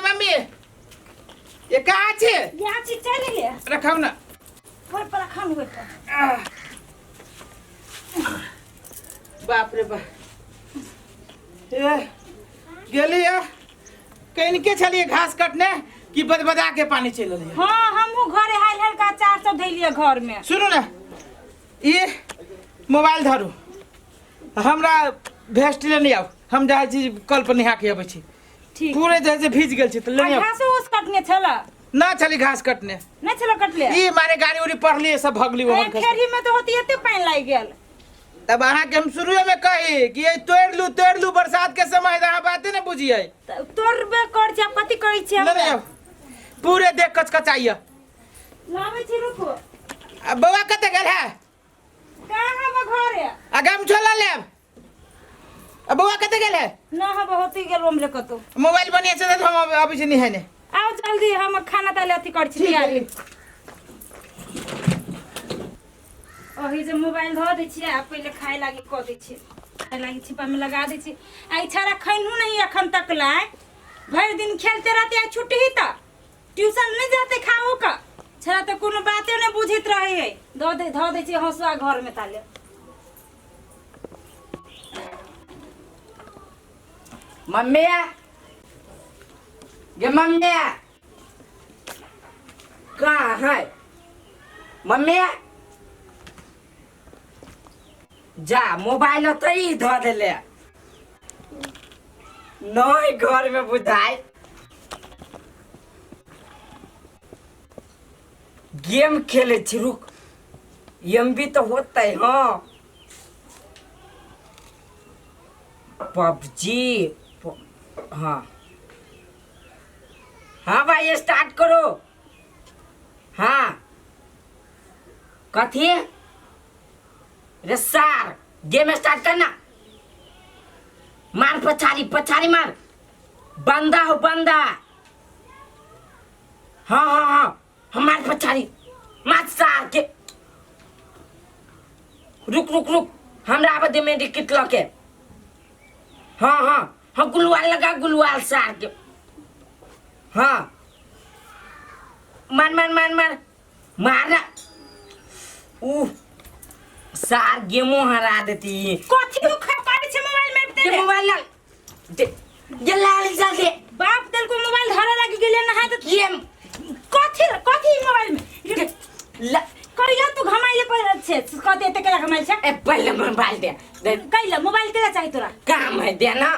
Mummy ये कहाँ छे यहाँ चीज चले ले रखाओ ना पर रखा नहीं बेटा बाप रे बाप ये गेली है कहीं के चलिए घास कटने कि बदबदा के पानी चल रही है। हाँ हमहू घरे हाल हाल का 400 धैलिए घर में। सुनो ना ये मोबाइल धरू हमरा भेस्टिले नहीं आओ हम जाए छी कल पर नहा के आबै छी ठीक पूरे जैसे भीज गेल छी त ले घास उस कटने छला ना चली घास कटने नहीं छला कटले ई मारे गाड़ी उड़ी पड़ली सब भगली वो खेरी में तो होती एते पानी लाग गेल तब अहाँ के हम शुरू में कही कि ये तोड़ लू बरसात के समय अहाँ बाते न बुझिए तोड़बे कर छ कथि करै छी हम नहीं पूरे देख कचकचाइए लाबै छी रुको बौआ कते गेल है कहां बा घरे अगम छोला लेब बौआ कते गेल है ना हम होती गेल हमरे कतो मोबाइल बनिए से हम अभी से नहीं है ने आओ जल्दी हम खाना ताले अथि कर छी यार ओही जे मोबाइल धो दै छी आ पहिले खाए लागी क दै छी खाए लागी छिपा में लगा दै छी आई छारा खैनहु नहीं अखन तक लाए भर दिन खेलते रहते आ छुट्टी ही त ट्यूशन नहीं जाते खाओ का छारा तो कोनो बाते नहीं बुझित रहे है धो दे छी हंसुआ घर में ताले मम्मी ये मम्मी कहाँ है मम्मी जा मोबाइल तो ही धो दिले नहीं घर में बुझाई गेम खेले छी रुक भी तो होता है हाँ पबजी हाँ हाँ भाई स्टार्ट करो हाँ कथी रे सार गेम स्टार्ट करना मार पछाड़ी पछाड़ी मार बंदा हो बंदा हाँ हाँ हाँ हमार पछाड़ी मार सार के रुक रुक रुक हमरा आबे में टिकट लके हाँ हाँ हाँ गुलवाल लगा गुलवाल सार के हाँ मार मार मार मार मारना सार गेमो हरा देती कथि को खपाड़ी छे मोबाइल में ये मोबाइल ये लाल जल्दी बाप तेल को मोबाइल धरे लगी गेले ना हाथ गेम कथि कथि मोबाइल में कहियो तू घमाइले पर छे कथि एते केला घमाइल छे ए पहले मोबाइल दे कइला मोबाइल केला चाहिए तोरा काम है देना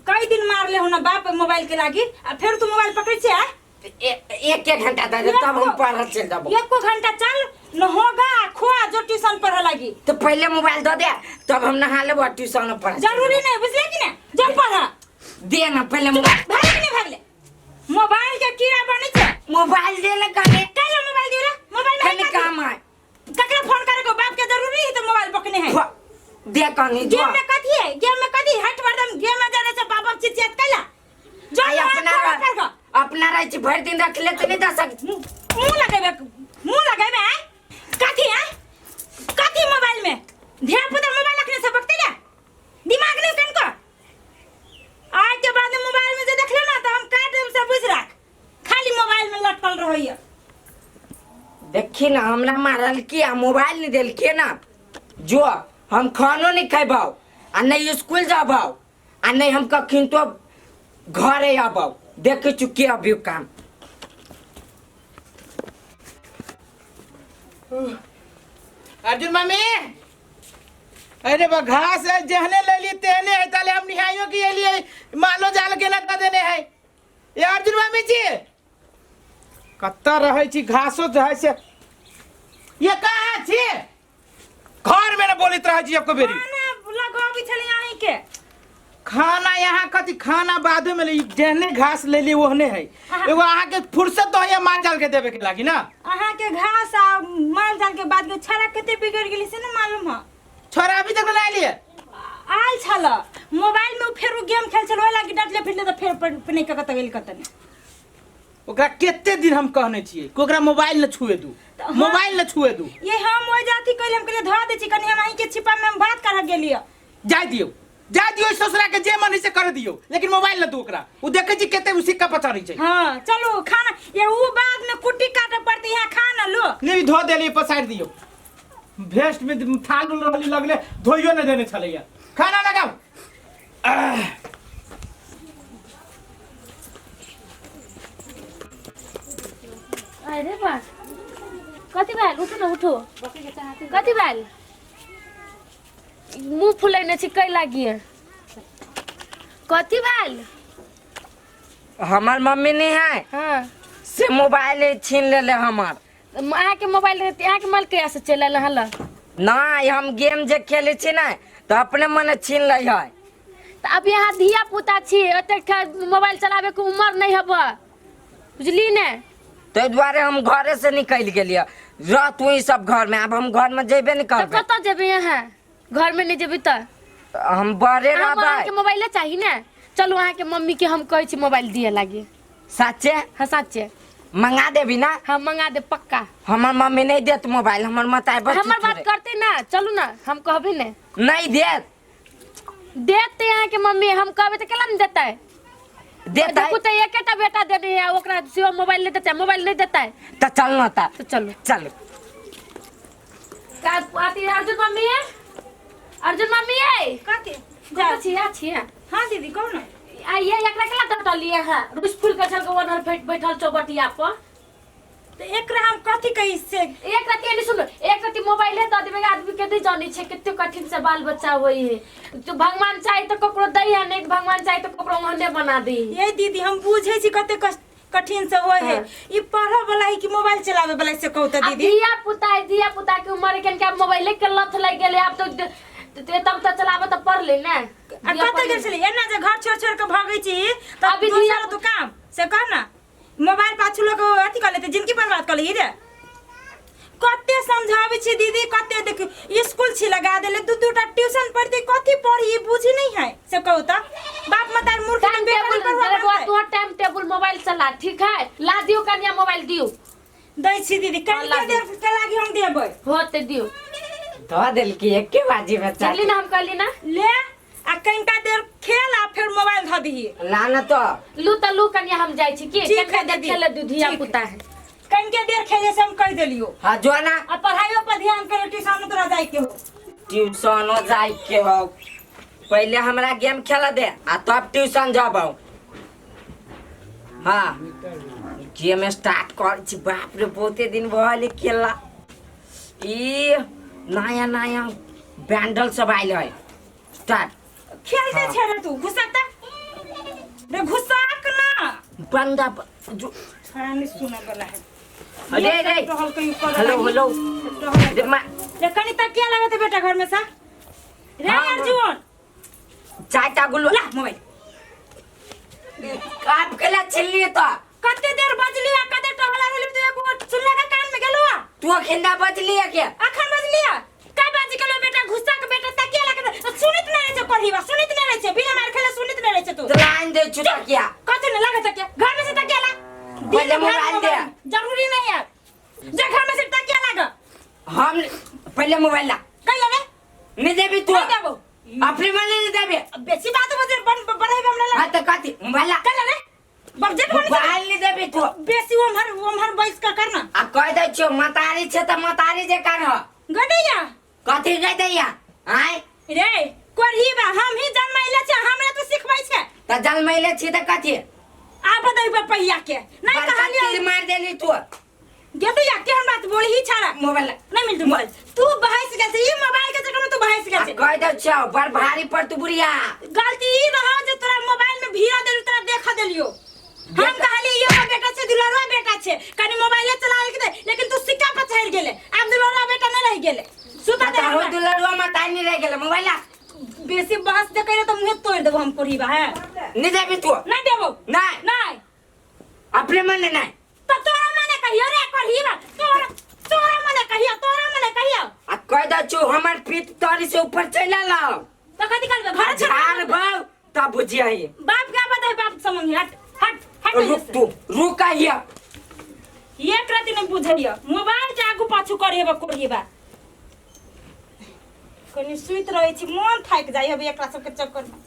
कई दिन मार ले होना बाप मोबाइल के लागी आ फिर तू मोबाइल पकड़ छे एक घंटा दे तब हम पढ़ चल जाबो एक घंटा चल न होगा खोआ जो ट्यूशन पढ़े लगी तो पहले मोबाइल दो दे तब हम नहा लेबो ट्यूशन पढ़ जरूरी नहीं बुझले कि ना जब पढ़ा दे ना पहले मोबाइल भाग नहीं भागले मोबाइल के कीड़ा बने छे मोबाइल दे ले काहे काहे मोबाइल दे रे मोबाइल में काम है ककरा फोन करे को बाप के जरूरी है तो मोबाइल पकने है दे कनी गेम में कथि है गेम में कथि हट वर्दम गेम में जाने से बाप चिचियत कैला जो अपना रह भर दिन रख ले तो नहीं दे सक मुंह लगाबे कथि है कथि मोबाइल में ध्यान पुता मोबाइल रखने से बकते ना दिमाग नहीं कनको आज के बाद मोबाइल में जे देख ले ना तो हम काट देम से बुझ रख खाली मोबाइल में लटकल रहिए देखी ना हमरा मारल किया मोबाइल नहीं देल के ना जो हम खानो नहीं खेबो आ नहीं स्कूल जाबो आ नहीं हम कखिन तो घरे आबो देखे चुके अभी काम अर्जुन मम्मी अरे बा घास है जहने ले ली तेने है ताले हम निहाइयो की लिए मालो जाल के लगा देने है ये अर्जुन मम्मी जी कत्ता रहे छी घासो रहे से ये कहाँ छी घर में न बोलित रहे छी आपको बेरी खाना लगा भी चले यहीं के खाना यहाँ कथी खाना बादे में ले जहने घास ले ली ओहने है एगो अहाँ के फुर्सत तो है माल जाल के देवे के लागी ना अहाँ के घास आ माल जाल के बाद के छड़ा कते बिगड़ गेली से ना मालूम है छोरा अभी तक ना लिए आल छल मोबाइल में फेर गेम खेल छल ओला की डटले फिरले तो फेर पने के कत गेल कतने ओकरा केते दिन हम कहने छिए कि ओकरा मोबाइल न छुए दू मोबाइल न छुए दू ये हम ओइ जाति कहले हम कहले धरा दे छी कनी हम अहीं के छिपा में हम बात कर गेलिए जाय दियो जा दियो ससुरा के जे मन से कर दियो लेकिन मोबाइल न दू ओकरा उ देखे छी केते उ सिक्का पचरी छै। हां चलो खाना ये उ बाद में कुट्टी काटे पड़ती है खाना लो नहीं धो देली पसार दियो भेस्ट में थाल रहली लगले धोइयो न देने छलैया खाना लगाओ। अरे बा कति भाइ उठो न उठो कति भाइ मुंह फुलाइने छी कै लागि कति भाइ हमार मम्मी नहीं है हाँ से मोबाइल छीन ले हमार। अहाँ के मोबाइल रहते अहाँ के माल कैसे से चलल हल नहीं हम गेम जे खेले छी ना तो अपने मने छीन ले है। त अब यहाँ धिया पुता छी ओते मोबाइल चलावे के उम्र नहीं हब बुझली ने तो द्वारे हम घरे से निकल गेलिए रह तू ही सब घर में अब हम घर में जेबे नहीं तो करबे। कत जेबे यहाँ घर में नहीं जेबे त हम बड़े अहाँ के रहबे। मोबाइल चाहिए ना चलो अहाँ के मम्मी के हम कहै छी मोबाइल दिए लागी सच्चे हाँ सच्चे मंगा देबी ना हम मंगा दे पक्का हमार मम्मी नहीं देत मोबाइल हमार मताई बच्ची हमार बात करते ना चलू ना हम कहबे ने नहीं देत देते यहाँ के मम्मी हम कहबे तो केला नहीं देता है देता देखो तो एकेटा बेटा देने है ओकरा सिवा मोबाइल नहीं देता है मोबाइल नहीं देता है तो चल ना ता तो चलो चल का आती है अर्जुन मम्मी है अर्जुन मम्मी है काते जा छी हां दीदी कौन आइए एकरा केला टटलिए है रुस फूल के छल के ओनर बैठल चौबटिया पर तो एकरा हम कथी कहि से एक राती नहीं सुनो एक राती मोबाइल है द देबे आदमी के नहीं जाने छे कितने कठिन से बाल बच्चा होई है तो भगवान चाहे तो ककरो दई है नहीं भगवान चाहे तो ककरो ओहने बना दी ये दीदी हम बुझे छी कते कठिन से होय है ई पढ़े वाला है कि मोबाइल चलावे वाला से कहू त दीदी दिया पुता के उम्र के क्या मोबाइल के लत लग गेले अब तो तब तो चलावे तो पढ़ ले ना आ कते गेल छली एना जे घर छोड़ छोड़ के भागै छी त अभी अभी दिया दूसरा तो काम से कह ना मोबाइल पाछू लोग अथी कर लेते जिनकी बर्बाद कर ली रे कते समझावे छी दीदी कते देख स्कूल छी लगा देले दू दूटा ट्यूशन पढ़ते कथी पढ़ी बुझी नहीं है से कहू त बाप मतार मूर्ख टाइम टेबल तो टाइम टेबल मोबाइल चला ठीक है ला दियो कन्या मोबाइल दियो दै छी दीदी कनी देर के लागी हम देबै होते दियो धो देल की एक के बाजी बच्चा चली ना हम कहली ना ले आ कनिका देर खेल आ फिर मोबाइल ध दही लाना तो लू कन्या हम जाई छी की ठीक है कन्या दीदी, खेले दूधिया ठीक है। पुता है कनिका देर खेले से हम कह देलियो हाँ जो ना आ पढ़ाइयो पर ध्यान करे ट्यूशन तोरा जाय के हो ट्यूशन जाए के हो पहले हमरा गेम खेला दे आ तब ट्यूशन जाबो। हाँ गेम स्टार्ट कर छी बाप रे बहुते दिन भले खेला ई नया नया बैंडल सब आइल है स्टार्ट खेल दे छे रे तू घुसकता रे घुसक ना बंदा जो छड़ा नहीं सुने वाला है अरे रे टहल कहीं कर हेलो हेलो रे मां रे कनी तक क्या लगा थे बेटा घर में सा रे हाँ, अर्जुन चाय टा गुल्लो ला मोबाइल आप केला छिल्ली तो कते देर बजली आ कते टहला रहली तू एगो सुनले का कान में गेलवा तू खिंदा बचली है के अखन बजलिया का बाजी के बेटा घुसा के बेटा तकिया लगा सुनित नहीं रहे छे पढ़ीवा सुनित नहीं रहे छे बिना मार खेले सुनित नहीं रहे छे तू तो लाइन दे छुटा क्या कते न लगा तकिया घर में से तकिया ला पहले मोबाइल दे जरूरी नहीं है जे घर में से तकिया लगा हम पहले मोबाइल ला कहियो ने नहीं देबी तू नहीं देबो अपने मन नहीं देबी बेसी बात बजे बढ़ाई हमला ला हां तो काती मोबाइल ला कहियो ने बजट बन मोबाइल नहीं देबी तू बेसी ओमहर बैस का करना आ कह दे छो मतारी छे त मतारी जे कर गदैया कथि कह दैया आय रे कोरही बा हम ही जन्मैले छे हमरा तो सिखबै छे त जल मैले छी त कथि आ बदई पे पहिया के नहीं कहलियो तीर मार देली तू गदैया के हम बात बोल ही छाड़ा मोबाइल ला नहीं मिलतु मोबाइल तू बहस गेल छे ई मोबाइल के चक्कर में तू बहस गेल छे कह दे छो बड़ भारी पर तू बुढ़िया गलती ई रहा जे तोरा मोबाइल में भीड़ा देलु तोरा देखा देलियो हम कहली ये बेटा छे दुलारा बेटा छे कनी मोबाइल चला के दे लेकिन तू सिक्का पर चढ़ गेले अब दुलारा बेटा नहीं रह गेले सुता दे हो दुलरुआ मताई नहीं रह गेल मोबाइल ला बेसी बहस दे करे तो मुंह तोड़ देबो हम कोरीबा है नहीं देबी तू नहीं देबो नहीं नहीं अपने मन नहीं तो तोरा मने कहियो रे कोरीबा तोरा मने कहियो आ कह दे छो हमर पीठ तोरी से ऊपर चला लाओ तो कथि करबे घर झाड़ भाव तब बुझिया ही बाप का बताए बाप समझ हट रुक तू रुक आइया एक राती नहीं बुझलियो मोबाइल के आगू पाछू करेबा कोरीबा कनी सुइत रहे छी मन थाक जाई अब एकरा सब के चक्कर में।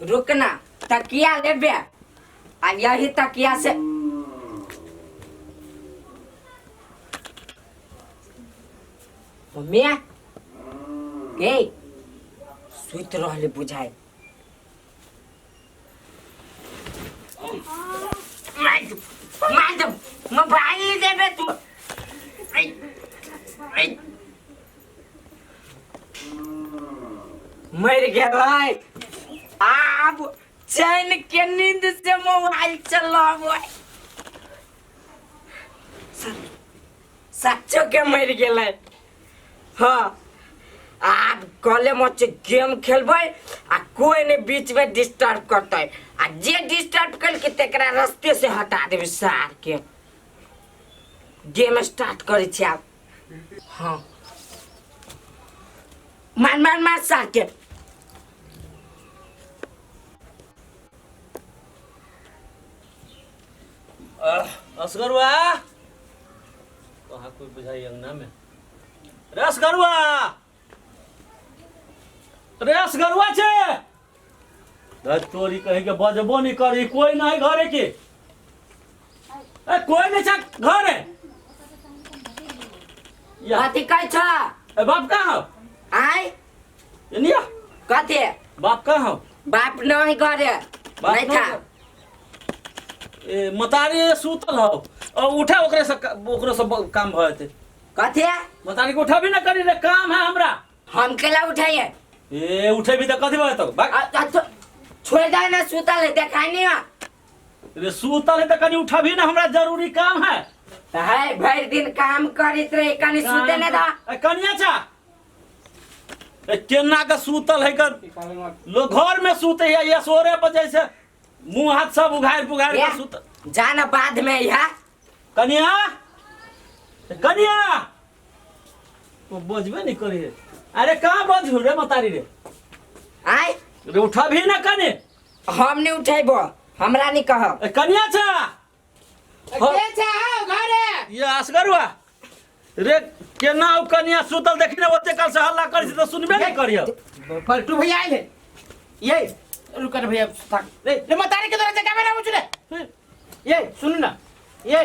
रुकना तकिया लेबे आ यही तकिया से मम्मी के सुइत रहले बुझाए मैडम मोबाइल देबे तू मर गए अब चैन के नींद से मोबाइल चलाबो सच्चो के मर गेलै। हाँ आप कले मचे गेम खेलबै आ कोई ने बीच में डिस्टर्ब करते आ जे डिस्टर्ब कल के तेकरा रास्ते से हटा देबे सार के। गेम स्टार्ट करे छी आप। हाँ मार मार मार सार के। असगरुआ कहाँ कोई बुझाई अंगना में रसगरुआ रसगरुआ छे तोरी कहे के बजबो नहीं करी कोई नहीं घरे के कोई नहीं छा घरे कथी कहै छ बाप कहाँ हो आय निया कथी बाप कहाँ हो बाप नहीं करे बाप नहीं था ए मतारी सुतल हो और उठा ओकरे से काम भते कथी मतारी को उठा भी ना करी रे काम है हमरा हम केला उठाइए ए उठे भी तो कथी बात हो छोड़ दे ना सुतल है देखाई नहीं रे सुतल है तो कनी उठा भी ना हमरा जरूरी काम है है भर दिन काम करित रहे कनी सुते ने दा कनिया छा केना का सूतल है कर लोग घर में सूते है या सोरे पर जैसे मुंह हाथ सब उघाड़ पुघाड़ के सूत जाना बाद में यह कनिया कनिया वो बजबे नहीं करी अरे कहाँ बजू रे मतारी रे आय रे उठा भी ना कने हम नहीं उठेबो हमरा नहीं कहो कनिया छा के छा घरे ये असगरुआ रे केना उ कनिया सुतल देखने ओते कल से हल्ला करी तो सुनबे नहीं करियो पलटू भैया आइले ये रुक रे भैया थक रे मतारी के तरह जगह में ना पूछ रे ये सुन ना ये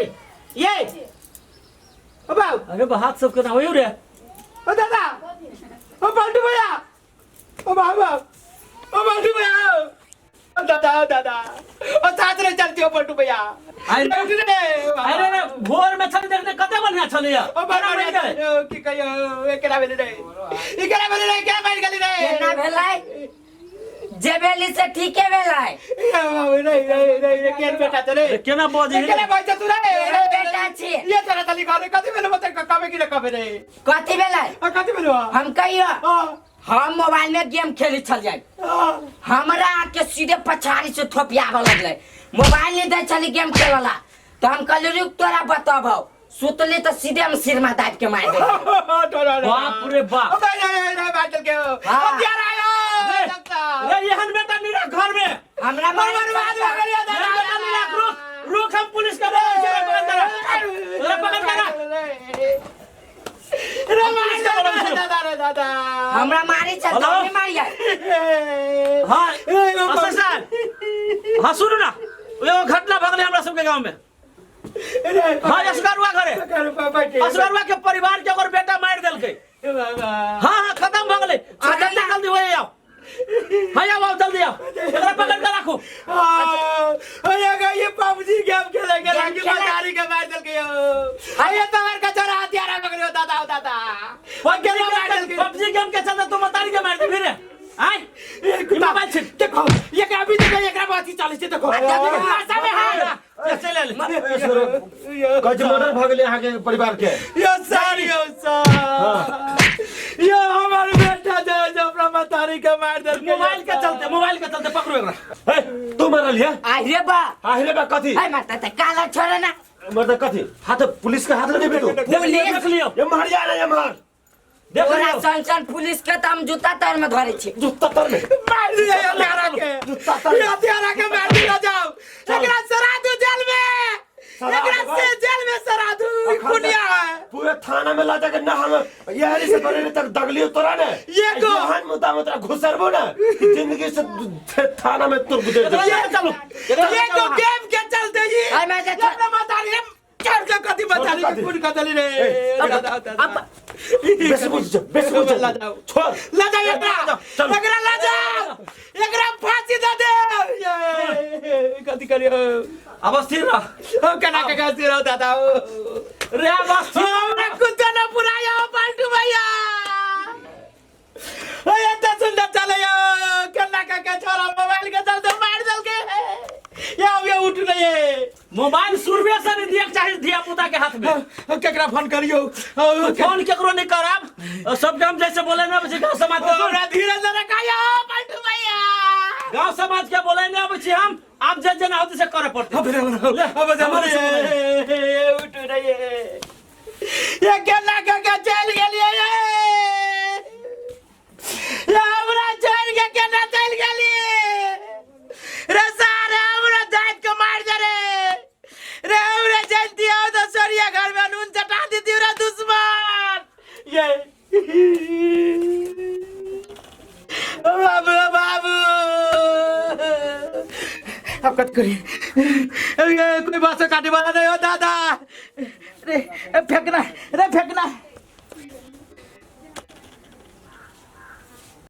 ओ बाऊ अरे हाथ सब केना होयो रे ओ दादा ओ पलटू भैया ओ बाबा ओ पलटू भैया ओ दादा ओ साथ रे चलती हो पलटू भैया अरे रे भोर में छली देखने कते बढ़िया छली ओ बाबा की कहियो एकरा बेले रे क्या मार गली रे केना भेलै जेबेली से ठीके भेलै नहीं केन बेटा तो रे केना बजे केना बजे तू रे बेटा छी ये तरह तली घरे कथि भेल मत कबे की रे कबे रे कथी भेलै कथि भेल हम कहियो हम मोबाइल में गेम खेली चल जाए हमरा के सीधे पछाड़ी से थोपियाबे लगले मोबाइल नहीं दे चली गेम खेलला तो हम कहली रुक तोरा बताबो सुतली तो सीधे हम सिर में दाब के मार दे बाप रे बाप रे बाटल के हथियार आयो रे यहन बेटा मेरा घर में हमरा मार बर्बाद हो गया दादा रुक हम पुलिस का पकड़ दादा हमरा मारी चल नहीं मारिया हां हां सुनो ना वो घटना भगले हमरा सबके गांव में हां असगरुआ घरे असगरुआ के परिवार के अगर बेटा मार देलके हां हां खत्म भगले जल्दी होए आओ हां आओ जल्दी आओ एकरा पकड़ के रखो अरे ये पबजी गेम खेलेंगे लड़की मतारी के मार देलके अरे तोहर का छोरा हथियार पकड़ियो दादा पबजी गेम के चलते तू मतारी के मार दी फिर आय मोबाइल से देखो ये का अभी देखो ये का बात ही चाले से देखो भाषा में हां चले ले कज मर्डर भगले यहाँ के परिवार के यो सर ये हमारे बेटा जो अपना मतारी के मार दे मोबाइल के चलते पकड़ो एकरा तू मरल है अरे बा आहिले बा कथी हाय मारता त काला छोरा ना मर्द कथी हाथ पुलिस के हाथ लगे बेटो पुलिस देख लियो ये मार जा ये मार देख तोरा लियो संसन पुलिस के त हम जूता तर में धरे छी जूता तर में मार दिया ये हथियारा के जूता तर ये हथियारा के मार दिया जाओ एकरा सरा दो जेल में एकरा से जेल में सरा दू खुनिया पूरे थाना में ला जाके ना हम यही से करे तक दगलियो तोरा ने ये को हां मुदा मुदा घुसरबो ना जिंदगी से थाना में तुर गुजर ये चलो ये को गेम के चलते जी आई मैं जा अपना बता रही चढ़ के कथी बता रही पूरी कदली रे बेस बुझ ला जाओ छोड़ ला जाओ एकरा ला जाओ एकरा फांसी दे दे ये कथी करियो अब स्थिर रह ओ कना के गासी रहो दादा रे अब स्थिर हमने कुत्ता न पुराया पाल्टू भैया ओए त सुंदर चले यो कना का छोरा मोबाइल के चलते मार दल के ये उठ नहीं है मोबाइल सुरबे से नहीं दिया चाहिए धिया पुता के हाथ में केकरा फोन करियो फोन केकरो नहीं करब सब काम जैसे बोले ना बच्चे गांव समाज के हमरा धीरे से रखायो पाल्टू भैया गांव समाज के बोले ना बच्चे हम आप जे जना होते से करे पड़ते अब हमारे उठ नहीं है ये कना का चल गेलिए ये हमरा चल के कना चल गेलिए रे सारे हमरा जात को मार दे रे हमरा जल्दी आओ तो सरिया घर में नून चटा देती रे दुश्मन ये बाबू बाबू अब कट करिए कोई बात से काटे वाला नहीं हो दादा रे फेंकना